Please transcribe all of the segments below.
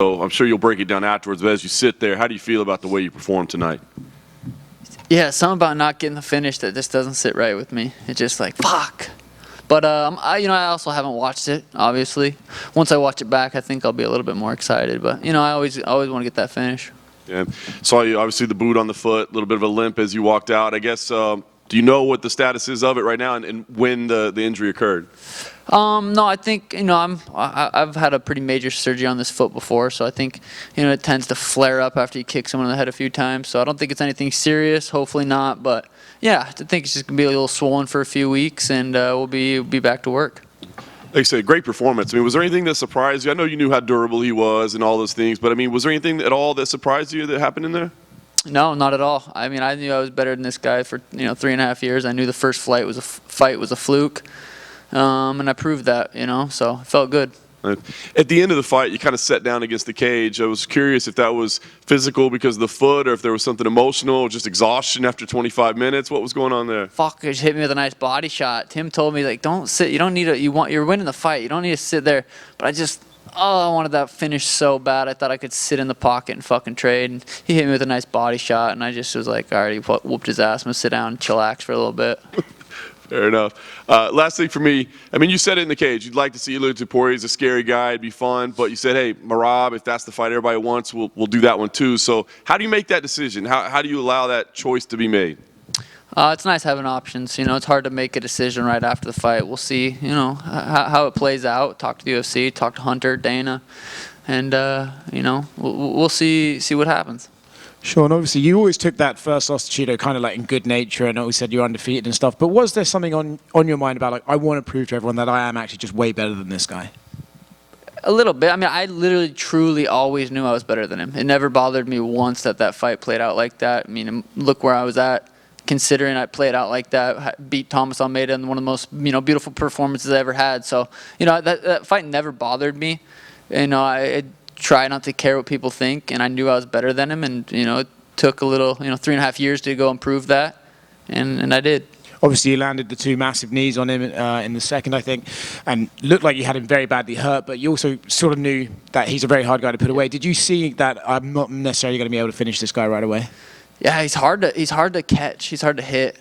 So I'm sure you'll break it down afterwards, but as you sit there, how do you feel about the way you performed tonight? Yeah, something about not getting the finish that just doesn't sit right with me. It's just like, fuck. But I also haven't watched it. Obviously, once I watch it back, I think I'll be a little bit more excited. But I always want to get that finish. Yeah, saw you obviously the boot on the foot, a little bit of a limp as you walked out. I guess do you know what the status is of it right now and when the injury occurred? No, I think I've had a pretty major surgery on this foot before, so I think it tends to flare up after you kick someone in the head a few times. So I don't think it's anything serious. Hopefully not, but yeah, I think it's just gonna be a little swollen for a few weeks, and we'll be back to work. Like I said, great performance. I mean, was there anything that surprised you? I know you knew how durable he was and all those things, but I mean, was there anything at all that surprised you that happened in there? No, not at all. I mean, I knew I was better than this guy for 3.5 years. I knew the first fight was a fluke, and I proved that. So it felt good. At the end of the fight, you kind of sat down against the cage. I was curious if that was physical because of the foot, or if there was something emotional, just exhaustion after 25 minutes. What was going on there? Fuck, just hit me with a nice body shot. Tim told me, like, don't sit. You don't need you're winning the fight. You don't need to sit there. But I wanted that finish so bad. I thought I could sit in the pocket and fucking trade. And he hit me with a nice body shot, and I just was like, all right, he whooped his ass. I'm gonna sit down and chillax for a little bit. Fair enough. Last thing for me, I mean, you said it in the cage. You'd like to see Ilir Topuria. He's a scary guy. It'd be fun. But you said, hey, Merab, if that's the fight everybody wants, we'll do that one too. So how do you make that decision? How do you allow that choice to be made? It's nice having options. It's hard to make a decision right after the fight. We'll see, how it plays out. Talk to the UFC, talk to Hunter, Dana, and, we'll see what happens. Sean, obviously you always took that first loss to Chito kind of like in good nature and always said you're undefeated and stuff, but was there something on your mind about, like, I want to prove to everyone that I am actually just way better than this guy? A little bit. I mean, I literally, truly always knew I was better than him. It never bothered me once that fight played out like that. I mean, look where I was at, considering I played out like that, beat Thomas Almeida in one of the most, beautiful performances I ever had. So, that fight never bothered me. I try not to care what people think, and I knew I was better than him, and it took a little 3.5 years to go and prove that, and I did. Obviously you landed the 2 massive knees on him in the second, I think, and looked like you had him very badly hurt, but you also sort of knew that he's a very hard guy to put away. Did you see that I'm not necessarily going to be able to finish this guy right away? Yeah, he's hard to catch, he's hard to hit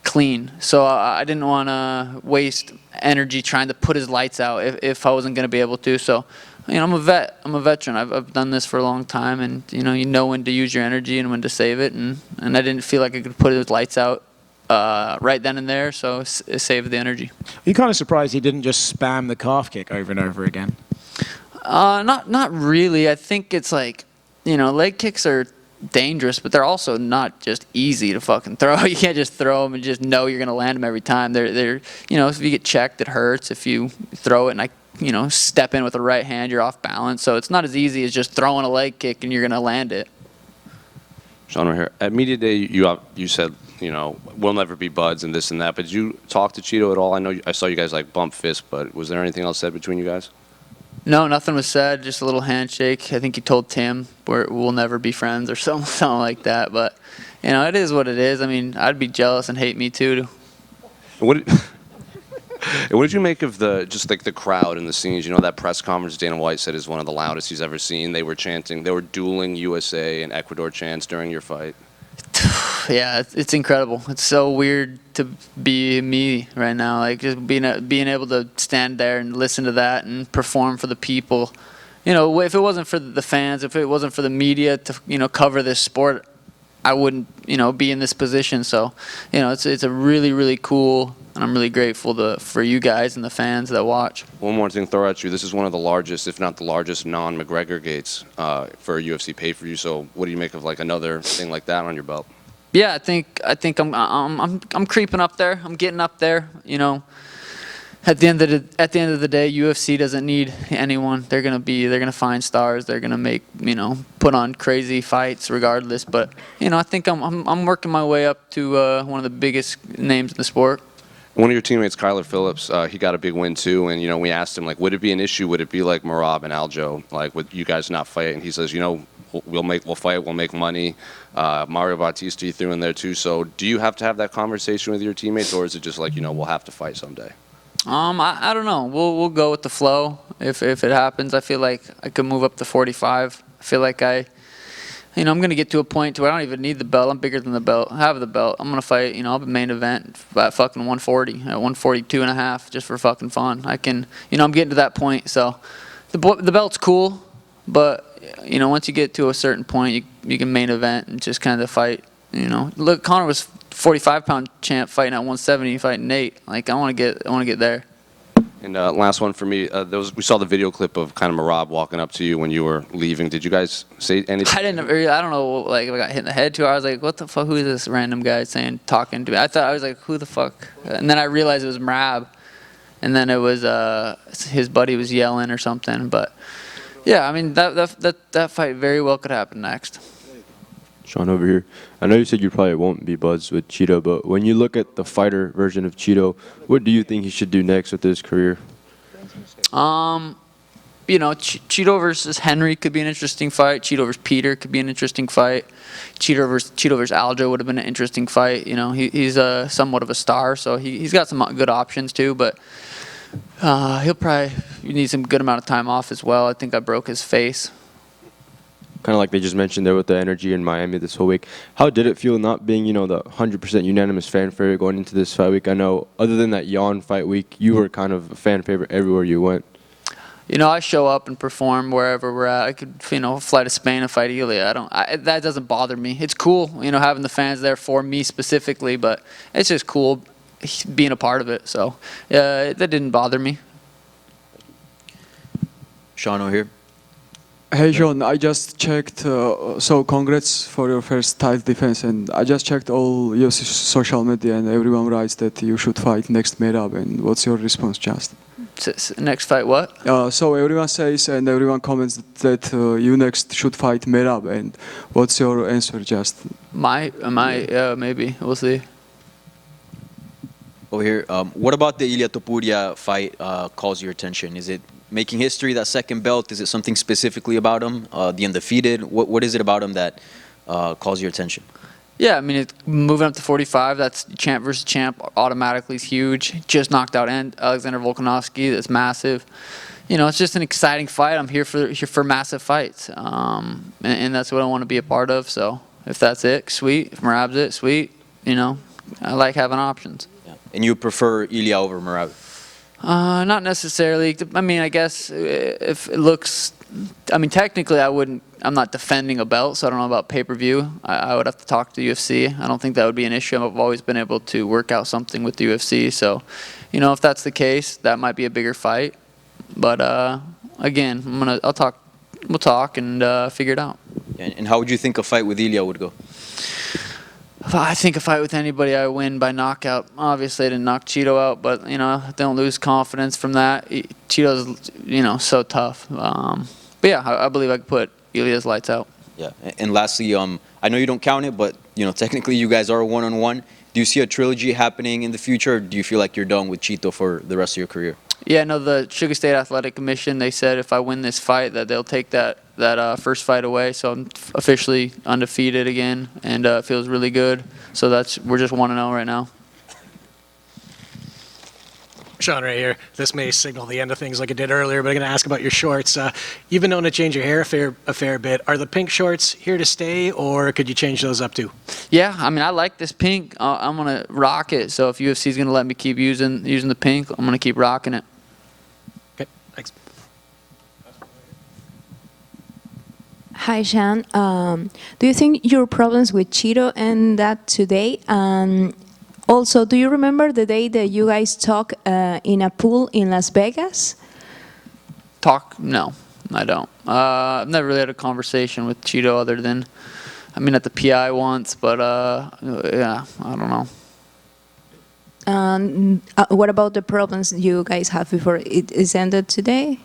clean, so I didn't want to waste energy trying to put his lights out if I wasn't going to be able to. So I'm a vet. I'm a veteran. I've done this for a long time, and you know when to use your energy and when to save it. And I didn't feel like I could put his lights out right then and there, so it saved the energy. Are you kind of surprised he didn't just spam the calf kick over and over again? Not really. I think it's like leg kicks are dangerous, but they're also not just easy to fucking throw. You can't just throw them and just know you're gonna land them every time. They're if you get checked, it hurts. If you throw it and step in with the right hand, you're off balance. So it's not as easy as just throwing a leg kick and you're going to land it. Sean, right here. At Media Day, you said, we'll never be buds and this and that, but did you talk to Chito at all? I know I saw you guys like bump fists, but was there anything else said between you guys? No, nothing was said, just a little handshake. I think he told Tim we'll never be friends or something like that. But, it is what it is. I mean, I'd be jealous and hate me too. And what did you make of the crowd and the scenes? That press conference Dana White said is one of the loudest he's ever seen. They were chanting, they were dueling USA and Ecuador chants during your fight. Yeah, it's incredible. It's so weird to be me right now. Like just being able to stand there and listen to that and perform for the people. If it wasn't for the fans, if it wasn't for the media to cover this sport, I wouldn't be in this position. So it's a really, really cool. And I'm really grateful for you guys and the fans that watch. One more thing, throw at you. This is one of the largest, if not the largest, non-McGregor gates for a UFC pay-per-view. So, what do you make of like another thing like that on your belt? Yeah, I think I'm creeping up there. I'm getting up there. At the end of the day, UFC doesn't need anyone. They're gonna find stars. They're gonna make put on crazy fights regardless. But I think I'm working my way up to one of the biggest names in the sport. One of your teammates, Kyler Phillips, he got a big win too, and we asked him, like, would it be an issue? Would it be like Merab and Aljo, like, would you guys not fight? And he says, we'll fight, we'll make money. Mario Bautista you threw in there too. So do you have to have that conversation with your teammates, or is it just like, we'll have to fight someday? I don't know. We'll go with the flow if it happens. I feel like I could move up to 45. I feel like I'm gonna get to a point to where I don't even need the belt. I'm bigger than the belt. I have the belt. I'm gonna fight. I'll be main event at fucking 140, at 142 and a half, just for fucking fun. I'm getting to that point. So, the belt's cool, but once you get to a certain point, you can main event and just kind of fight. Look, Conor was 45-pound champ fighting at 170, fighting Nate. Like I want to get there. And last one for me, we saw the video clip of kind of Merab walking up to you when you were leaving. Did you guys say anything? I don't know, like if I got hit in the head too. I was like, what the fuck? Who is this random guy talking to me? I was like, who the fuck? And then I realized it was Merab, and then it was his buddy was yelling or something. But yeah, I mean that fight very well could happen next. Sean over here. I know you said you probably won't be buds with Chito, but when you look at the fighter version of Chito, what do you think he should do next with his career? Chito versus Henry could be an interesting fight. Chito versus Peter could be an interesting fight. Cheeto versus Aljo would have been an interesting fight. He's somewhat of a star, so he's got some good options too. But he'll probably need some good amount of time off as well. I think I broke his face. Kind of like they just mentioned there with the energy in Miami this whole week. How did it feel not being, the 100% unanimous fan favorite going into this fight week? I know other than that Jan fight week, you were kind of a fan favorite everywhere you went. I show up and perform wherever we're at. I could, fly to Spain and fight Ilya. That doesn't bother me. It's cool, having the fans there for me specifically, but it's just cool being a part of it. So that didn't bother me. Sean over here. Hey Sean, I just checked, so congrats for your first title defense, and I just checked all UFC social media and everyone writes that you should fight next Merab, and what's your response just? Next fight what? So everyone says and everyone comments that you next should fight Merab, and what's your answer just? Maybe, we'll see. Over here, what about the Ilia Topuria fight calls your attention? Is it making history, that second belt? Is it something specifically about him, the undefeated? What is it about him that calls your attention? Yeah, I mean, it's moving up to 45, that's champ versus champ, automatically is huge. Just knocked out Alexander Volkanovski, that's massive. It's just an exciting fight. I'm here for massive fights, and that's what I want to be a part of. So if that's it, sweet. If Merab's it, sweet. I like having options. Yeah. And you prefer Ilia over Merab? Not necessarily. I mean, I guess if it looks, technically I'm not defending a belt, so I don't know about pay-per-view. I would have to talk to the UFC. I don't think that would be an issue. I've always been able to work out something with the UFC. So, if that's the case, that might be a bigger fight. But again, we'll talk and figure it out. And how would you think a fight with Ilia would go? I think a fight with anybody, I win by knockout. Obviously, I didn't knock Chito out, but don't lose confidence from that. Chito's so tough. But yeah, I believe I could put Ilya's lights out. Yeah. And lastly, I know you don't count it, but technically you guys are one-on-one. Do you see a trilogy happening in the future, or do you feel like you're done with Chito for the rest of your career? Yeah, no, the Sugar State Athletic Commission, they said if I win this fight that they'll take that first fight away. So I'm officially undefeated again, and it feels really good. So we're just 1-0 right now. Sean right here. This may signal the end of things like it did earlier, but I'm going to ask about your shorts. You've been known to change your hair a fair bit. Are the pink shorts here to stay, or could you change those up too? Yeah, I like this pink. I'm going to rock it. So if UFC is going to let me keep using the pink, I'm going to keep rocking it. Okay, thanks. Hi, Sean. Do you think your problems with Chito end that today? Also, do you remember the day that you guys talked in a pool in Las Vegas? Talk? No, I don't. I've never really had a conversation with Chito other than, at the PI once, but yeah, I don't know. What about the problems you guys have before it is ended today?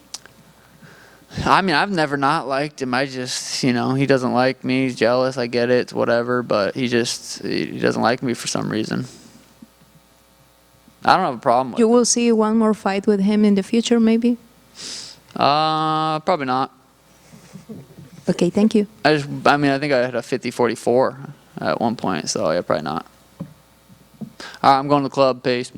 I've never not liked him. I just, he doesn't like me. He's jealous. I get it. It's whatever, but he doesn't like me for some reason. I don't have a problem with it. You will see one more fight with him in the future, maybe? Probably not. Okay, thank you. I think I had a 50-44 at one point, so yeah, probably not. I'm going to the club. Peace.